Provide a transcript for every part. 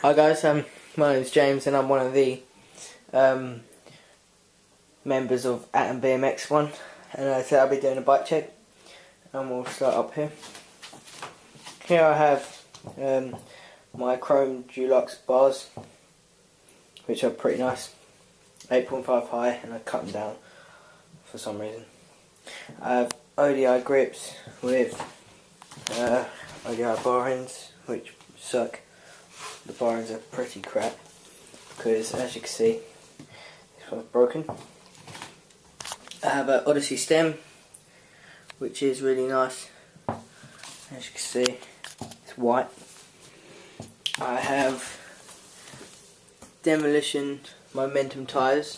Hi guys, my name's James and I'm one of the members of Atom BMX One, and today I'll be doing a bike check, and we'll start up here. Here I have my Chrome Dulux bars, which are pretty nice, 8.5 high, and I cut them down for some reason. I have ODI grips with ODI bar ends, which suck. The bar ends are pretty crap because, as you can see, this one's broken. I have an Odyssey stem, which is really nice. As you can see, it's white. I have Demolition Momentum tyres,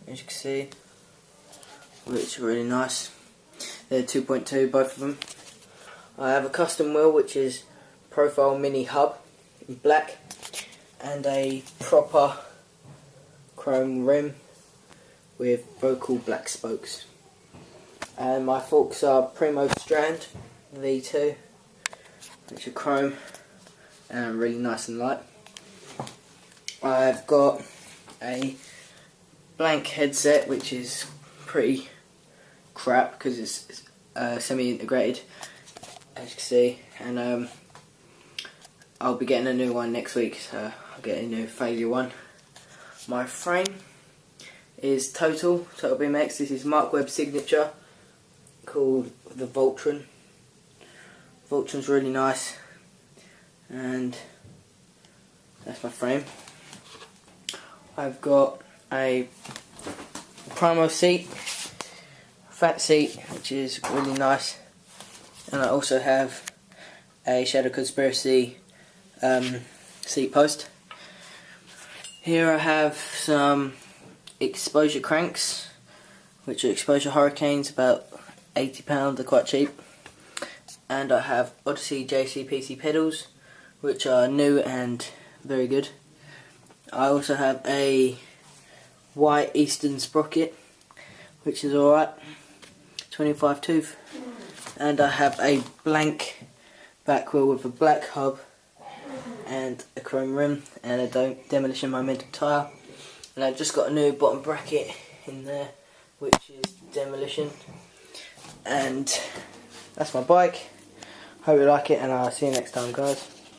as you can see, which are really nice. They're 2.2, both of them. I have a custom wheel, which is Profile Mini Hub in black, and a proper chrome rim with vocal black spokes. And my forks are Primo Strand V2, which are chrome and really nice and light. I've got a blank headset, which is pretty crap because it's semi-integrated, as you can see, and I'll be getting a new one next week, so I'll get a new failure one. My frame is Total BMX. This is Mark Webb signature, called the Voltron. Voltron's really nice, and that's my frame. I've got a Primo seat, fat seat, which is really nice, and I also have a Shadow Conspiracy seat post. Here I have some Exposure cranks, which are Exposure Hurricanes, about £80, they're quite cheap. And I have Odyssey JCPC pedals, which are new and very good. I also have a white Eastern sprocket, which is alright, 25 tooth. And I have a blank back wheel with a black hub and a chrome rim and a Demolition Momentum tyre. And I've just got a new bottom bracket in there, which is Demolition. And that's my bike. Hope you like it, and I'll see you next time, guys.